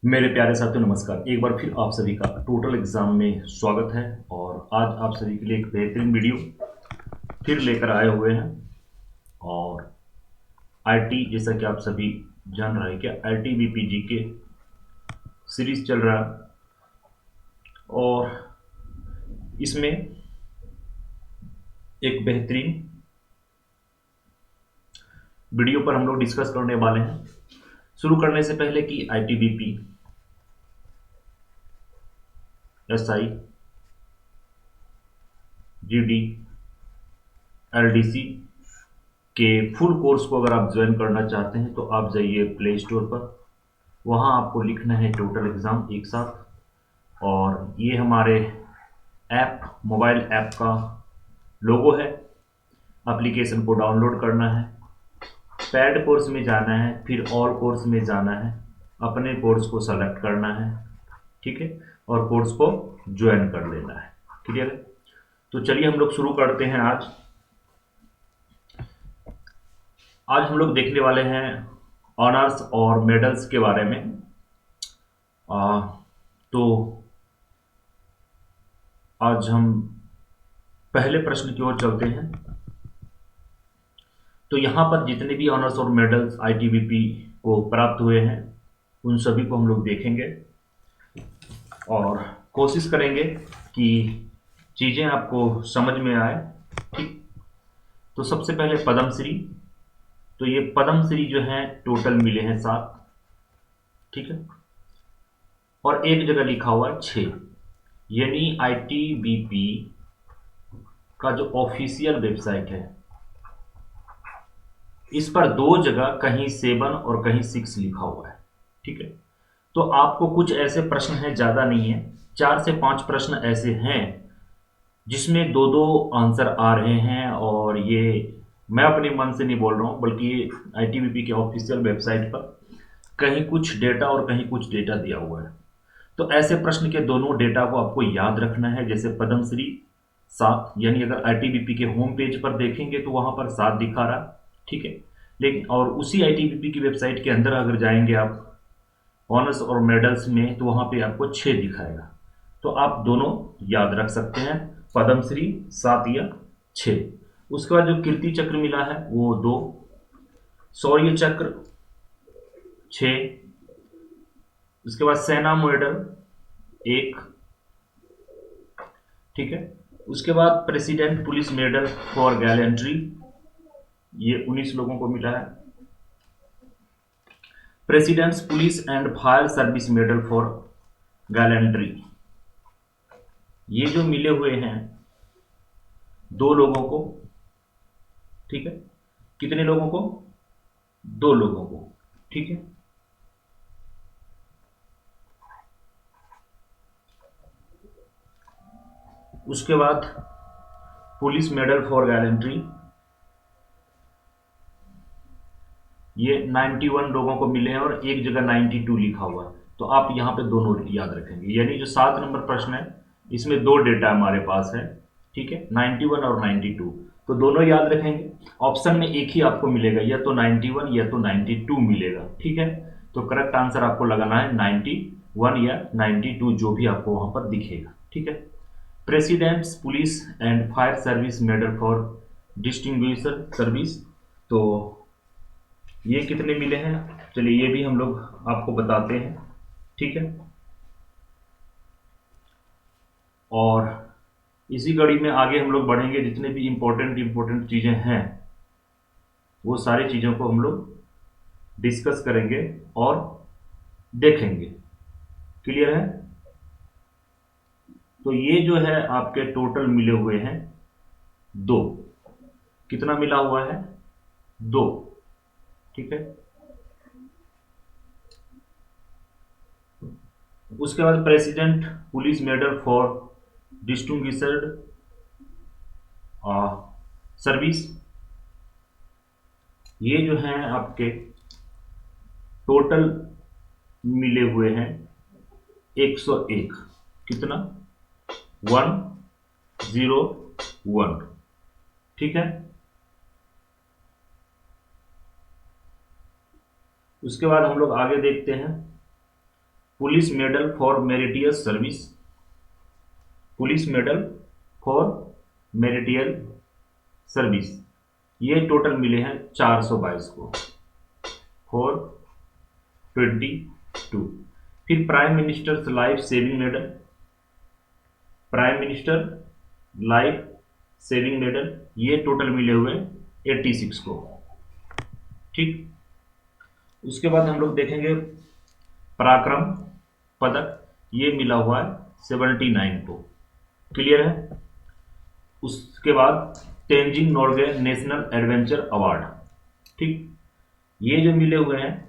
मेरे प्यारे साथियों नमस्कार। एक बार फिर आप सभी का टोटल एग्जाम में स्वागत है। और आज आप सभी के लिए एक बेहतरीन वीडियो फिर लेकर आए हुए हैं। और आईटी, जैसा कि आप सभी जान रहे हैं कि आईटी बीपीजी के सीरीज चल रहा है। और इसमें एक बेहतरीन वीडियो पर हम लोग डिस्कस करने वाले हैं। शुरू करने से पहले कि आईटीबीपी, एसआई, जीडी, एलडीसी के फुल कोर्स को अगर आप ज्वाइन करना चाहते हैं तो आप जाइए प्ले स्टोर पर। वहाँ आपको लिखना है टोटल एग्ज़ाम एक साथ। और ये हमारे ऐप, मोबाइल ऐप का लोगो है। एप्लीकेशन को डाउनलोड करना है, पैड कोर्स में जाना है, फिर ऑल कोर्स में जाना है, अपने कोर्स को सेलेक्ट करना है, ठीक है, और कोर्स को ज्वाइन कर लेना है। क्लियर है? तो चलिए हम लोग शुरू करते हैं। आज हम लोग देखने वाले हैं ऑनर्स और मेडल्स के बारे में। आ, तो आज हम पहले प्रश्न की ओर चलते हैं। तो यहाँ पर जितने भी ऑनर्स और मेडल्स आईटीबीपी को प्राप्त हुए हैं उन सभी को हम लोग देखेंगे और कोशिश करेंगे कि चीज़ें आपको समझ में आए। ठीक। तो सबसे पहले पद्मश्री। तो ये पद्मश्री जो है टोटल मिले हैं 7। ठीक है। और एक जगह लिखा हुआ है 6। यानी आईटीबीपी का जो ऑफिशियल वेबसाइट है इस पर दो जगह कहीं 7 और कहीं 6 लिखा हुआ है। ठीक है। तो आपको कुछ ऐसे प्रश्न हैं, ज़्यादा नहीं है, 4 से 5 प्रश्न ऐसे हैं जिसमें दो दो आंसर आ रहे हैं। और ये मैं अपने मन से नहीं बोल रहा हूँ, बल्कि ये आईटीबीपी के ऑफिशियल वेबसाइट पर कहीं कुछ डेटा और कहीं कुछ डेटा दिया हुआ है। तो ऐसे प्रश्न के दोनों डेटा को आपको याद रखना है। जैसे पद्मश्री 7, यानी अगर आईटीबीपी के होम पेज पर देखेंगे तो वहां पर 7 दिखा रहा। ठीक है। लेकिन और उसी आईटीबीपी की वेबसाइट के अंदर अगर जाएंगे आप ऑनर्स और मेडल्स में तो वहां पे आपको 6 दिखाएगा। तो आप दोनों याद रख सकते हैं, पद्मश्री 7 या 6। उसके बाद जो कीर्ति चक्र मिला है वो 2, शौर्य चक्र 6, उसके बाद सेना मेडल 1। ठीक है। उसके बाद president police medal for gallantry, ये 19 लोगों को मिला है। President's police and fire service medal for gallantry, ये जो मिले हुए हैं 2 लोगों को। ठीक है। कितने लोगों को? 2 लोगों को। ठीक है। उसके बाद पुलिस मेडल फॉर गैलेंट्री, ये 91 लोगों को मिले हैं और एक जगह 92 लिखा हुआ है। तो आप यहाँ पे दोनों याद रखेंगे। यानी जो 7 नंबर प्रश्न है इसमें 2 डेटा हमारे पास है। ठीक है, 91 और 92। तो दोनों याद रखेंगे। ऑप्शन में एक ही आपको मिलेगा, या तो 91 या तो 92 मिलेगा। ठीक है। तो करेक्ट आंसर आपको लगाना है 91 या 92, जो भी आपको वहां पर दिखेगा। ठीक है। President's police and fire service medal for distinguisher service, तो ये कितने मिले हैं? चलिए ये भी हम लोग आपको बताते हैं। ठीक है। और इसी कड़ी में आगे हम लोग बढ़ेंगे। जितने भी इंपॉर्टेंट चीज़ें हैं वो सारी चीज़ों को हम लोग डिस्कस करेंगे और देखेंगे। क्लियर है? तो ये जो है आपके टोटल मिले हुए हैं 2। कितना मिला हुआ है? 2। ठीक है। उसके बाद president police medal for distinguished service, ये जो हैं आपके टोटल मिले हुए हैं 101। कितना? 101। ठीक है। उसके बाद हम लोग आगे देखते हैं। Police medal for meritorious service, police medal for meritorious service, ये टोटल मिले हैं 422 को, 422। फिर prime minister's life saving medal, prime minister life saving medal, ये टोटल मिले हुए 86 को, ठीक। उसके बाद हम लोग देखेंगे पराक्रम पदक, ये मिला हुआ है 79 को, क्लियर है। उसके बाद Tenzing Norgay national adventure award, ठीक, ये जो मिले हुए हैं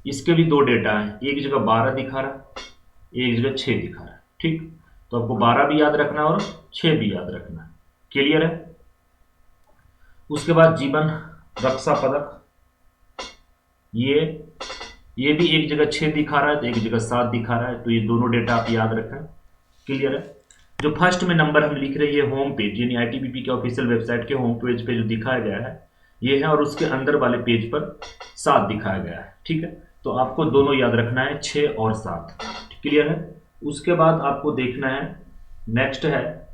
इसके भी दो डेटा हैं, एक जगह 12 दिखा रहा है, एक जगह 6 दिखा रहा है, ठीक। तो आपको 12 भी याद रखना है और 6 भी याद रखना है, क्लियर है। उसके बाद जीवन रक्षा पदक, ये भी एक जगह 6 दिखा रहा है तो एक जगह 7 दिखा रहा है, तो ये दोनों डेटा आप याद रखें, क्लियर है। जो फर्स्ट में नंबर हम लिख रहे हैं ये होम पेज यानी आईटीबीपी के ऑफिशियल वेबसाइट के होम पेज पे जो दिखाया गया है ये है, और उसके अंदर वाले पेज पर 7 दिखाया गया है, ठीक है। तो आपको दोनों याद रखना है, 6 और 7, क्लियर है। उसके बाद आपको देखना है, नेक्स्ट है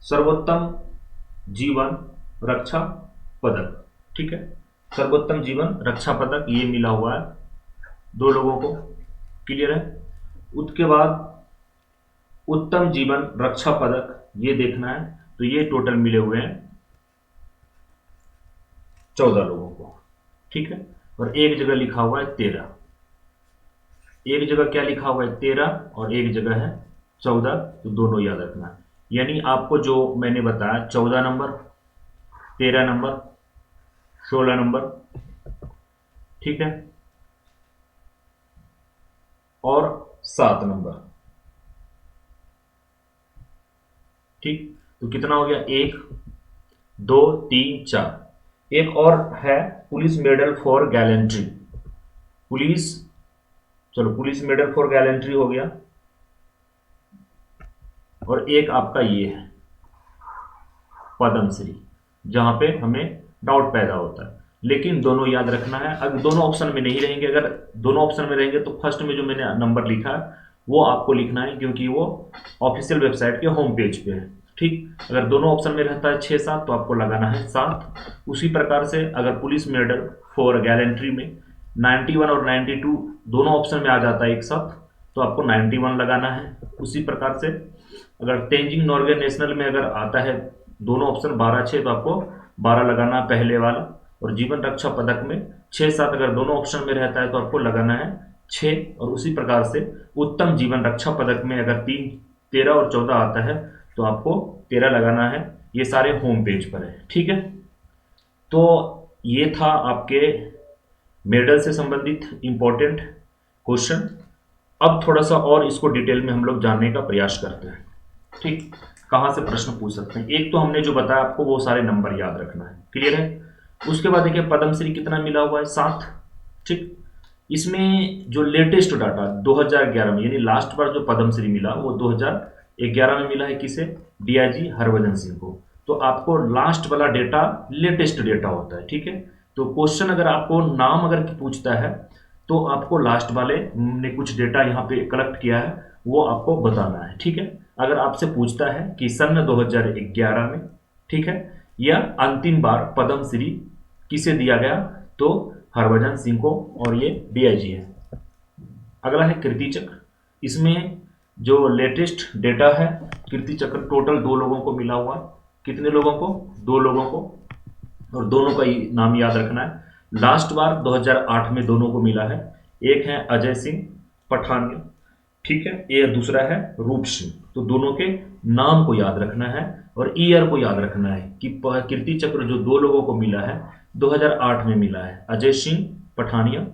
सर्वोत्तम जीवन रक्षा पदक, ठीक है। सर्वोत्तम जीवन रक्षा पदक ये मिला हुआ है 2 लोगों को, क्लियर है। उसके बाद उत्तम जीवन रक्षा पदक ये देखना है, तो ये टोटल मिले हुए हैं 14 लोगों को, ठीक है। और एक जगह लिखा हुआ है 13, एक जगह क्या लिखा हुआ है 13 और एक जगह है 14, तो दोनों याद रखना है। यानी आपको जो मैंने बताया 14 नंबर, 13 नंबर, 16 नंबर, ठीक है, और 7 नंबर, ठीक। तो कितना हो गया, 1 2 3 4। एक और है police medal for gallantry, police medal for gallantry हो गया, और एक आपका ये है पद्मश्री, जहां पे हमें डाउट पैदा होता है, लेकिन दोनों याद रखना है। अगर दोनों ऑप्शन में नहीं रहेंगे, अगर दोनों ऑप्शन में रहेंगे तो फर्स्ट में जो मैंने नंबर लिखा है वो आपको लिखना है, क्योंकि वो ऑफिशियल वेबसाइट के होम पेज पे है, ठीक। अगर दोनों ऑप्शन में रहता है 6 7 तो आपको लगाना है 7। उसी प्रकार से अगर पुलिस मेडल फॉर गैलेंट्री में 91 और 92 दोनों ऑप्शन में आ जाता है एक साथ, तो आपको 91 लगाना है। उसी प्रकार से अगर तेंजिंग नोर्गे नेशनल में अगर आता है दोनों ऑप्शन 12 6 तो आपको 12 लगाना है पहले वाला, और जीवन रक्षा पदक में 6 7 अगर दोनों ऑप्शन में रहता है तो आपको लगाना है 6। और उसी प्रकार से उत्तम जीवन रक्षा पदक में अगर 3 13 और 14 आता है तो आपको 13 लगाना है। ये सारे होम पेज पर है, ठीक है। तो ये था आपके मेडल से संबंधित इंपॉर्टेंट क्वेश्चन। अब थोड़ा सा और इसको डिटेल में हम लोग जानने का प्रयास करते हैं, ठीक। कहाँ से प्रश्न पूछ सकते हैं, एक तो हमने जो बताया आपको वो सारे नंबर याद रखना है, क्लियर है। उसके बाद देखिए पद्मश्री कितना मिला हुआ है 7, ठीक। इसमें जो लेटेस्ट डाटा 2011 में यानी लास्ट बार जो पद्मश्री मिला वो 2011 में मिला है, किसे, डीआईजी हरभजन सिंह को। तो आपको लास्ट वाला डेटा लेटेस्ट डेटा होता है, ठीक है। तो क्वेश्चन अगर आपको नाम अगर पूछता है तो आपको लास्ट वाले ने कुछ डेटा यहाँ पे कलेक्ट किया है वो आपको बताना है, ठीक है। अगर आपसे पूछता है कि सन 2011 में, ठीक है, या अंतिम बार पद्मश्री किसे दिया गया, तो हरभजन सिंह को, और ये डीआईजी है। अगला है कीर्ति चक्र, इसमें जो लेटेस्ट डेटा है कीर्ति चक्र टोटल 2 लोगों को मिला हुआ, कितने लोगों को, 2 लोगों को, और दोनों का नाम याद रखना है। लास्ट बार 2008 में दोनों को मिला है, एक है अजय सिंह पठानिया, ठीक है, ये दूसरा है रूप सिंह। तो दोनों के नाम को याद रखना है और ईयर को याद रखना है कि कीर्ति चक्र जो 2 लोगों को मिला है 2008 में मिला है, अजय सिंह पठानिया,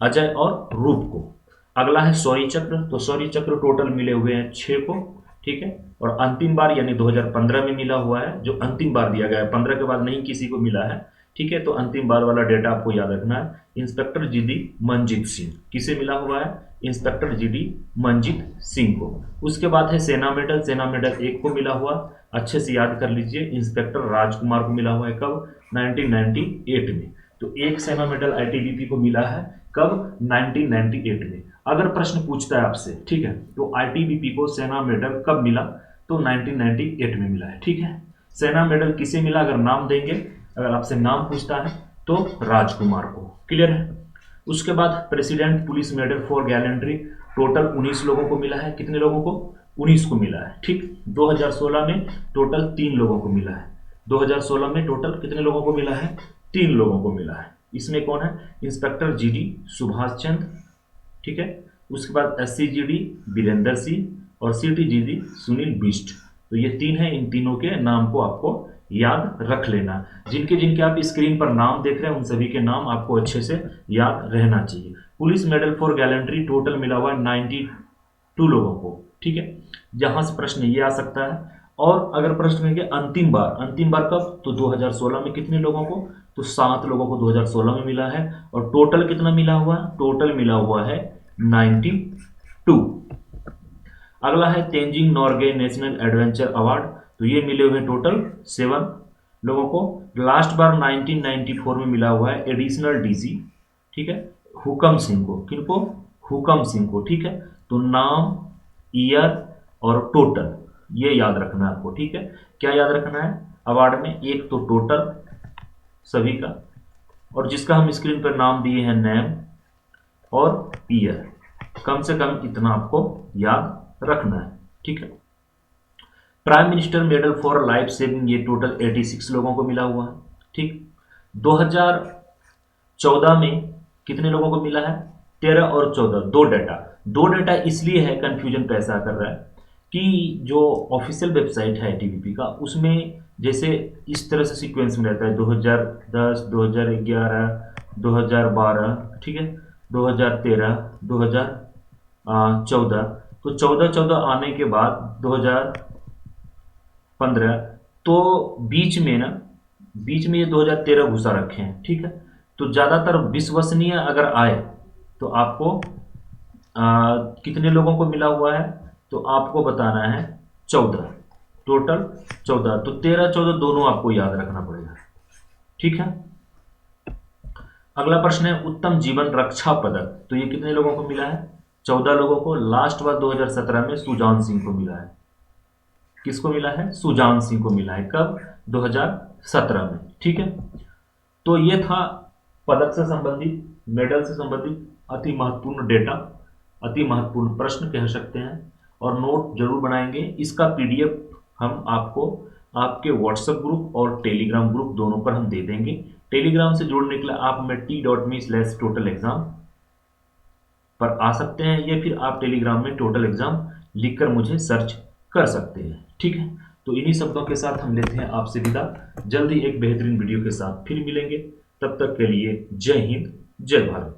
अजय और रूप को। अगला है शौर्य चक्र, तो शौर्य चक्र टोटल मिले हुए हैं 6 को, ठीक है, और अंतिम बार यानी 2015 में मिला हुआ है, जो अंतिम बार दिया गया है, 15 के बाद नहीं किसी को मिला है, ठीक है। तो अंतिम बार वाला डेटा आपको याद रखना है। इंस्पेक्टर जीडी मंजीत सिंह, किसे मिला हुआ है, इंस्पेक्टर जीडी मंजीत सिंह को। उसके बाद है सेना मेडल, सेना मेडल एक को मिला हुआ, अच्छे से याद कर लीजिए, इंस्पेक्टर राजकुमार को मिला हुआ है, कब, 1998 में। तो एक सेना मेडल आईटीबीपी को मिला है कब? 1998 में। अगर प्रश्न पूछता है आपसे, ठीक है, तो आईटीबीपी को सेना मेडल कब मिला? तो 1998 में मिला है। ठीक है, सेना मेडल किसे मिला? अगर नाम देंगे, अगर आपसे नाम पूछता है तो राजकुमार को। क्लियर है? उसके बाद president police medal for gallantry total 19 लोगों को मिला है। कितने लोगों को? 19 को मिला है। ठीक, 2016 में टोटल 3 लोगों को मिला है। 2016 में टोटल कितने लोगों को मिला है? 3 लोगों को मिला है। इसमें कौन है? इंस्पेक्टर जीडी सुभाष चंद्र, ठीक है, उसके बाद एससीजीडी वीरेंद्र सिंह और सीटीजीडी सुनील बिष्ट। तो ये 3 है, इन तीनों के नाम को आपको याद रख लेना। जिनके जिनके आप स्क्रीन पर नाम देख रहे हैं उन सभी के नाम आपको अच्छे से याद रहना चाहिए। Police medal for gallantry total मिला हुआ है 92 लोगों को। ठीक है, जहां से प्रश्न ये आ सकता है। और अगर प्रश्न है अंतिम बार कब? तो 2016 में कितने लोगों को? तो 7 लोगों को 2016 में मिला है। और टोटल कितना मिला हुआ है? टोटल मिला हुआ है 92। अगला है Tenzing Norgay national adventure award, तो ये मिले हुए टोटल 7 लोगों को। लास्ट बार 1994 में मिला हुआ है एडिशनल डीजी, ठीक है, हुकम सिंह को। किनको? हुकम सिंह को। ठीक है, तो नाम, ईयर और टोटल ये याद रखना है आपको। ठीक है, क्या याद रखना है अवार्ड में? एक तो टोटल सभी का, और जिसका हम स्क्रीन पर नाम दिए हैं नेम और ईयर, कम से कम इतना आपको याद रखना है। ठीक है, prime minister medal for life saving ये टोटल 86 लोगों को मिला हुआ है। ठीक, 2014 में कितने लोगों को मिला है? 13 और 14, दो डाटा इसलिए है, कंफ्यूजन पैसा कर रहा है कि जो ऑफिशियल वेबसाइट है टीवीपी का, उसमें जैसे इस तरह से सीक्वेंस में रहता है 2010, 2011, 2012, ठीक है, 2013, 2014, तो 14 आने के बाद 2015, तो बीच में ये 2013 घुसा रखे हैं। ठीक है, तो ज़्यादातर विश्वसनीय अगर आए तो आपको कितने लोगों को मिला हुआ है? तो आपको बताना है 14, टोटल 14। तो 13, 14 दोनों आपको याद रखना पड़ेगा। ठीक है, अगला प्रश्न है उत्तम जीवन रक्षा पदक, तो ये कितने लोगों को मिला है? 14 लोगों को। लास्ट बार 2017 में सुजान सिंह को मिला है। किसको मिला है? सुजान सिंह को मिला है। कब? 2017 में। ठीक है, तो ये था पदक से संबंधित, मेडल से संबंधित अति महत्वपूर्ण डेटा, अति महत्वपूर्ण प्रश्न कह सकते हैं, और नोट जरूर बनाएंगे। इसका पीडीएफ हम आपको आपके व्हाट्सएप ग्रुप और टेलीग्राम ग्रुप दोनों पर हम दे देंगे। टेलीग्राम से जुड़ने के लिए आप हमें t.me/total-exam पर आ सकते हैं, या फिर आप टेलीग्राम में टोटल एग्जाम लिखकर मुझे सर्च कर सकते हैं। ठीक है, तो इन्हीं शब्दों के साथ हम लेते हैं आपसे विदा। जल्दी एक बेहतरीन वीडियो के साथ फिर मिलेंगे, तब तक के लिए जय हिंद, जय भारत।